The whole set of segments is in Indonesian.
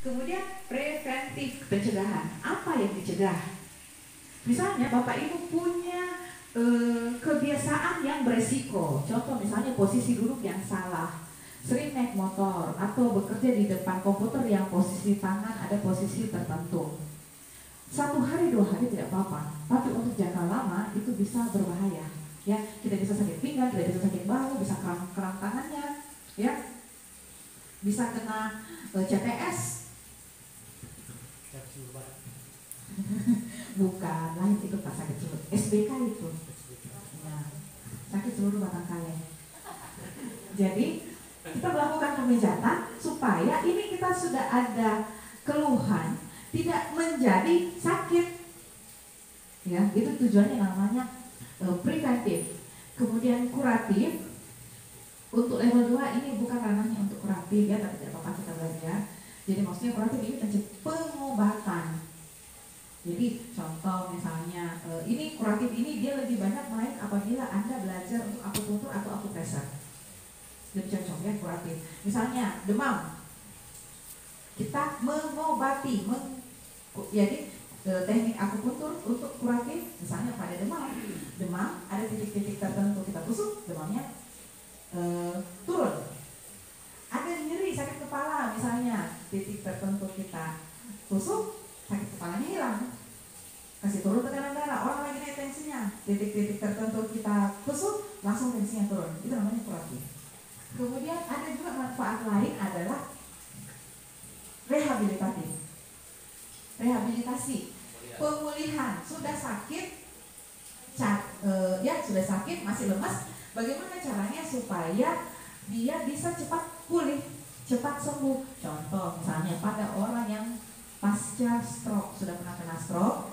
Kemudian preventif, pencegahan. Apa yang dicegah? Misalnya Bapak Ibu punya kebiasaan yang beresiko. Contoh misalnya posisi duduk yang salah, sering naik motor, atau bekerja di depan komputer yang posisi tangan ada posisi tertentu. 1 hari 2 hari tidak apa-apa, tapi untuk jangka lama itu bisa berbahaya. Ya, kita bisa sakit pinggang, kita bisa sakit bahu, bisa kram tangannya, ya, bisa kena CPS. Bukan, lain itu pas sakit seluruh SBK itu. Nah, sakit seluruh batang kalian. Jadi kita melakukan pemijatan supaya ini kita sudah ada keluhan tidak menjadi sakit. Ya, itu tujuannya namanya preventif. Kemudian kuratif. Untuk level 2 ini bukan ranahnya untuk kuratif ya, tapi tidak apa-apa kita belajar. Jadi maksudnya kuratif ini pengobatan. Jadi contoh misalnya ini kuratif ini dia lebih banyak main apabila Anda belajar untuk akupunktur atau akupressor. Lebih cocok ya kuratif. Misalnya demam, kita mengobati, jadi teknik akupunktur untuk kuratif. Misalnya pada demam ada titik-titik tertentu kita tusuk, demamnya turun. Ada nyeri, sakit kepala misalnya, titik tertentu kita tusuk, sakit kepalanya hilang. Kasih turun tekanan darah, orang lagi naik tensinya, titik-titik tertentu kita tusuk, langsung tensinya turun. Itu namanya kuratif. Kemudian ada juga manfaat lain adalah rehabilitatif. Rehabilitasi, pemulihan, sudah sakit, sudah sakit, masih lemas. Bagaimana caranya supaya dia bisa cepat pulih, cepat sembuh? Contoh misalnya pada orang yang pasca stroke, sudah pernah kena stroke,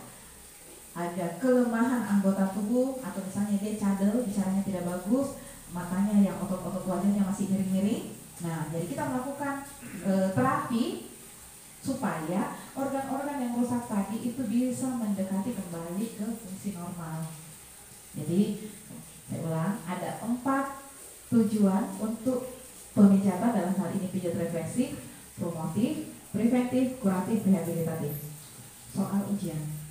ada kelemahan anggota tubuh, atau misalnya dia cadel, bicaranya tidak bagus, matanya yang otot-otot wajahnya masih miring-miring. Nah, jadi kita melakukan terapi supaya organ-organ yang rusak tadi itu bisa mendekati kembali ke fungsi normal. Jadi saya ulang, ada 4 tujuan untuk pemijatan dalam hal ini pijat refleksif, promotif, preventif, kuratif, rehabilitatif. Soal ujian.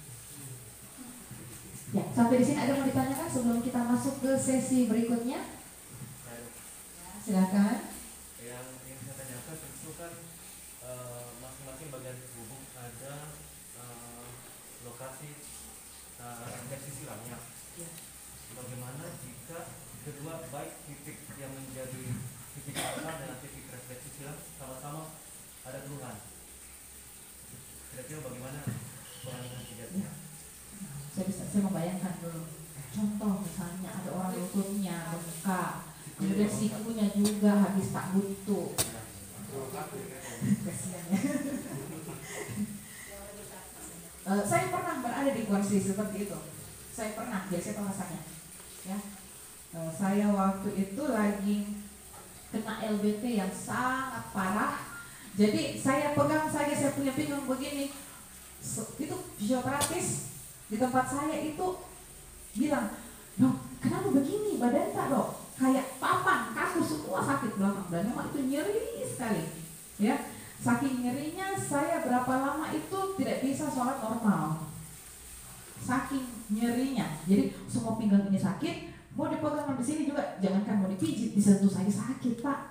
Ya, sampai di sini ada yang mau ditanyakan sebelum kita masuk ke sesi berikutnya? Ya, silakan. Yang ingin saya tanyakan tentu kan masing-masing bagian tubuh ada lokasi infeksi silamnya. Ya. Bagaimana jika kedua baik titik yang menjadi titik asal dan titik refleksi silam sama-sama ada keluhan? Kira-kira bagaimana penanganan pijatnya? Saya membayangkan dulu. Contoh misalnya ada orang lututnya bengkak, kemudian sikunya juga habis tak butuh. Kasihan ya. Saya pernah berada di kondisi seperti itu. Saya pernah, jadi saya tahu rasanya. Ya, saya waktu itu lagi kena LBT yang sangat parah. Jadi saya pegang saja, saya punya pinggang begini. Itu fisioterapis di tempat saya itu bilang, "Dok, kenapa begini badan tak dok? Kayak papan, kaku semua sakit belakang." Dan memang itu nyeri sekali. Ya, saking nyerinya saya berapa lama itu tidak bisa sholat normal. Saking nyerinya. Jadi semua pinggang ini sakit, mau dipegang di sini juga, jangankan mau dipijit, disentuh saja sakit Pak.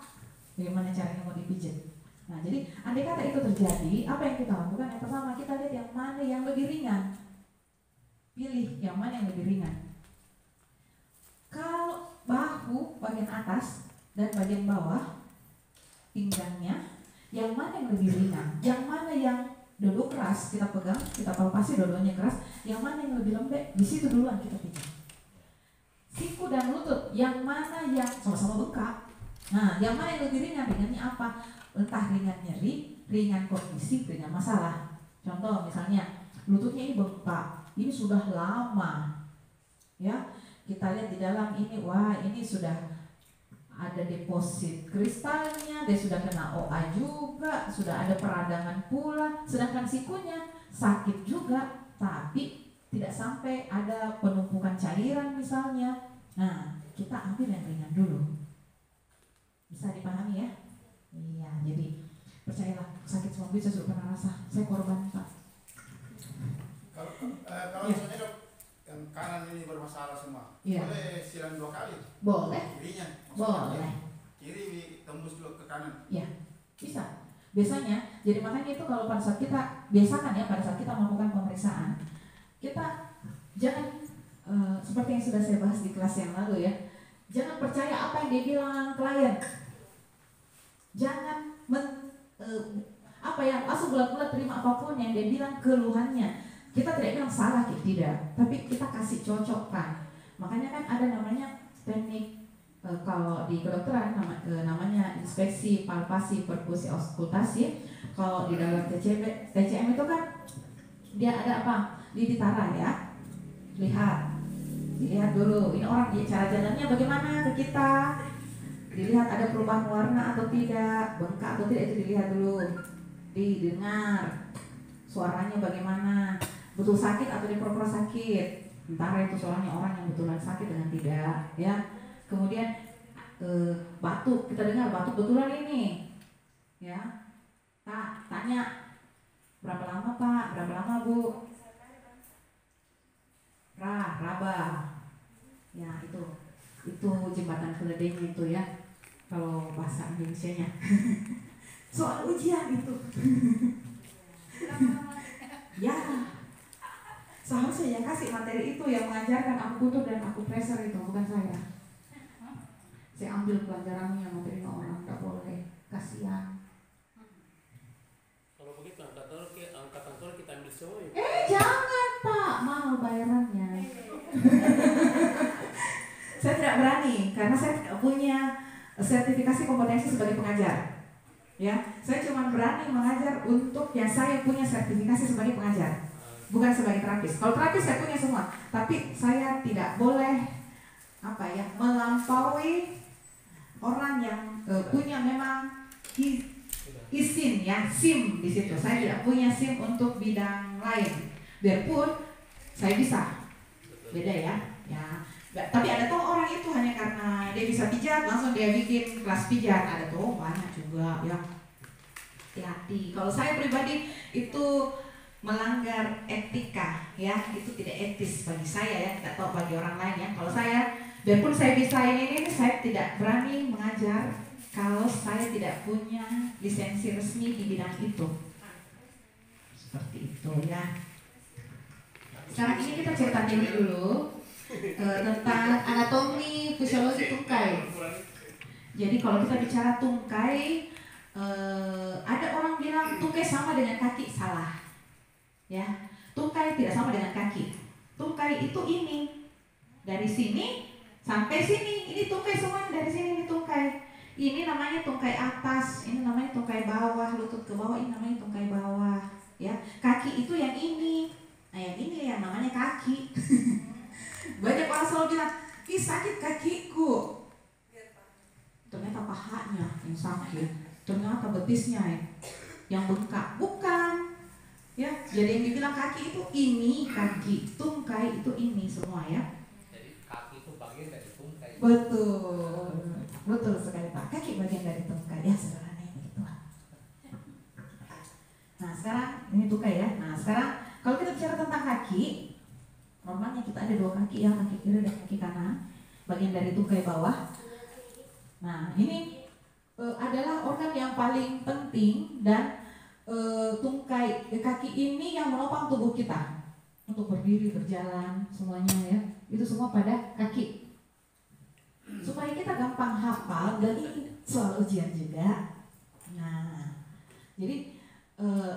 Bagaimana caranya mau dipijit? Nah, jadi andai kata itu terjadi, apa yang kita lakukan? Yang pertama kita lihat yang mana yang lebih ringan. Pilih yang mana yang lebih ringan. Kalau bahu bagian atas dan bagian bawah pinggangnya, yang mana yang lebih ringan? Yang mana yang duduk keras kita pegang, kita palpasi dua-duanya keras. Yang mana yang lebih lembek? Di situ duluan kita pijat. Siku dan lutut, yang mana yang sama-sama bengkak? Nah, yang mana yang lebih ringan? Ringannya apa? Entah ringan nyeri, ringan kondisi, ringan masalah. Contoh misalnya lututnya ini bengkak. Ini sudah lama, ya. Kita lihat di dalam ini, wah ini sudah ada deposit kristalnya, dia sudah kena OA juga, sudah ada peradangan pula. Sedangkan sikunya sakit juga, tapi tidak sampai ada penumpukan cairan misalnya. Nah, kita ambil yang ringan dulu. Bisa dipahami ya? Iya, jadi Percayalah, sakit semua bisa sudah pernah rasa. Saya korban Pak. Kalau Ya. misalnya dok, yang kanan ini bermasalah semua, Ya. boleh silang 2 kali? Boleh. Kirinya, Boleh. kiri tembus dulu ke kanan. Ya, bisa. Biasanya, jadi makanya itu kalau pada saat kita biasakan ya, pada saat kita melakukan pemeriksaan, kita jangan seperti yang sudah saya bahas di kelas yang lalu ya, jangan percaya apa yang dia bilang klien. Jangan langsung bulat-bulat terima apapun yang dia bilang keluhannya. Kita tidak bilang salah, tidak, tapi kita kasih cocokkan. Makanya kan ada namanya teknik kalau di kedokteran namanya inspeksi, palpasi, perkusi, auskultasi. Kalau di dalam TCM itu kan dia ada apa? Ditara ya, dilihat dulu ini orang cara jalannya bagaimana ke kita, dilihat ada perubahan warna atau tidak, bengkak atau tidak, itu dilihat dulu, didengar suaranya bagaimana, betul sakit atau dia pura-pura sakit, antara itu suaranya orang yang betulan sakit dengan tidak ya. Kemudian batuk, kita dengar batuk betulan ini ya, tanya berapa lama Pak, berapa lama Bu, raba ya, itu jembatan keledainya itu ya kalau bahasa Indonesianya. Soal ujian itu. Ya, seharusnya yang kasih materi itu yang mengajarkan aku tutup dan aku pressure itu, bukan saya. Saya ambil pelajarannya, materinya orang, nggak boleh, kasihan. Kalau begitu angkatan tol kita ambil semua ya? Jangan Pak, mahal bayarannya. Saya tidak berani karena saya tidak punya sertifikasi kompetensi sebagai pengajar. Ya, saya cuma berani mengajar untuk yang saya punya sertifikasi sebagai pengajar, bukan sebagai terapis. Kalau terapis saya punya semua, tapi saya tidak boleh melampaui orang yang punya memang izin ya, SIM di situ. Saya tidak punya SIM untuk bidang lain. Biarpun saya bisa. Beda ya. Tapi ada tuh orang itu hanya karena dia bisa pijat langsung dia bikin kelas pijat. Ada tuh banyak juga ya. Hati-hati. Kalau saya pribadi itu melanggar etika ya, itu tidak etis bagi saya ya, tidak tahu bagi orang lain ya. Kalau saya, biarpun saya bisa ini saya tidak berani mengajar kalau saya tidak punya lisensi resmi di bidang itu. Seperti itu ya. Sekarang ini kita cerita dulu tentang anatomi fisiologi tungkai. Jadi kalau kita bicara tungkai, ada orang bilang tungkai sama dengan kaki, salah. Ya, tungkai tidak sama dengan kaki. Tungkai itu ini dari sini sampai sini, ini tungkai semuanya dari sini, ini tungkai. Ini namanya tungkai atas, ini namanya tungkai bawah, lutut ke bawah, ini namanya tungkai bawah. Ya, kaki itu yang ini. Nah, yang ini yang namanya kaki. Banyak orang selalu bilang, ih sakit kakiku. Ternyata pahanya yang sakit, ternyata betisnya yang bengkak. Bukan. Ya, jadi yang dibilang kaki itu ini kaki, tungkai itu ini semua ya. Jadi kaki itu bagian dari tungkai. Betul sekali Pak. Kaki bagian dari tungkai ya, sederhananya begitu. Nah sekarang ini tungkai ya. Nah sekarang kalau kita bicara tentang kaki, normalnya kita ada 2 kaki ya, kaki kiri dan kaki kanan, bagian dari tungkai bawah. Nah ini adalah organ yang paling penting dan tungkai kaki ini yang menopang tubuh kita untuk berdiri, berjalan, semuanya ya. Itu semua pada kaki. Supaya kita gampang hafal, dan ini soal ujian juga. Nah, jadi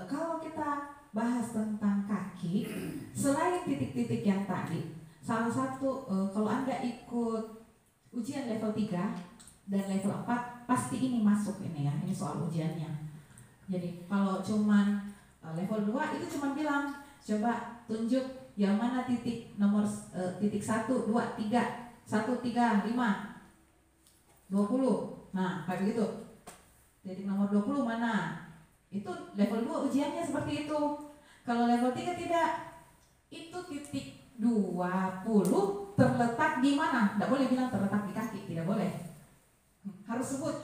kalau kita bahas tentang kaki, selain titik-titik yang tadi, salah satu kalau Anda ikut ujian level 3 dan level 4, pasti ini masuk ini ya, ini soal ujiannya. Jadi kalau cuman level 2 itu cuma bilang, coba tunjuk yang mana titik nomor titik 1, 2, 3, 1, 3, 5, 20. Nah, kayak begitu. Titik nomor 20 mana? Itu level 2 ujiannya seperti itu. Kalau level 3 tidak. Itu titik 20 terletak di mana? Tidak boleh bilang terletak di kaki, tidak boleh. Harus sebut.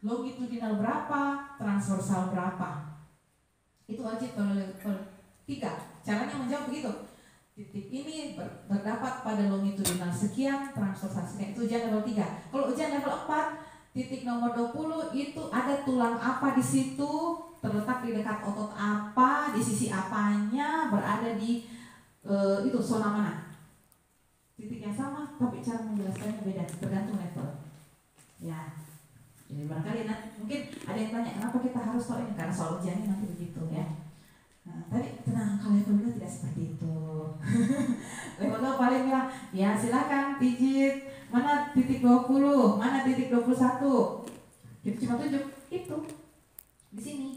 longitudinal berapa, transversal berapa. Itu wajib kalau 3. Caranya menjawab begitu. Titik ini terdapat pada longitudinal sekian, transversal sekian. Itu ujian level 3. Kalau ujian level 4, titik nomor 20 itu ada tulang apa di situ, terletak di dekat otot apa, di sisi apanya, berada di itu zona mana. Titiknya sama, tapi cara menjelaskannya beda, tergantung level. Ya, jadi barangkali mungkin ada yang tanya kenapa kita harus tahu ini, karena soal ujiannya nanti begitu ya. Nah, tadi tenang, kalau level 2 tidak seperti itu. Level 2 paling bilang, ya silakan pijit mana titik 20, mana titik 21. Kita cuma tunjuk itu di sini.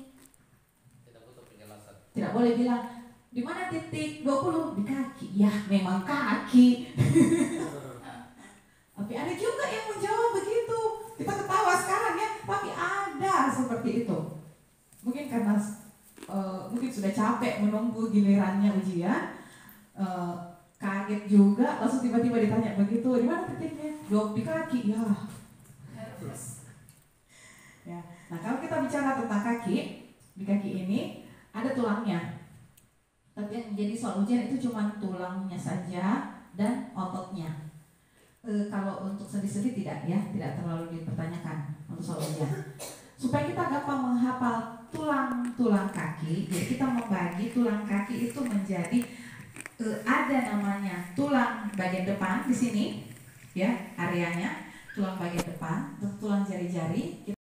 Tidak butuh penjelasan. Tidak boleh bilang di mana titik 20, di kaki. Ya memang kaki. Tapi ada juga yang menjawab begitu. Kita ketawa sekarang ya, tapi ada seperti itu. Mungkin karena mungkin sudah capek menunggu gilirannya ujian, kaget juga, langsung tiba-tiba ditanya begitu, di mana titiknya? Jawab di kaki, ya. Ya. Nah kalau kita bicara tentang kaki, di kaki ini ada tulangnya. Tapi yang menjadi soal ujian itu cuma tulangnya saja dan ototnya. Kalau untuk sendi-sendi tidak ya, tidak terlalu dipertanyakan untuk soal ujian. Supaya kita gampang menghafal tulang-tulang kaki, jadi kita membagi tulang kaki itu menjadi ada namanya tulang bagian depan di sini, ya areanya tulang bagian depan, tulang jari-jari.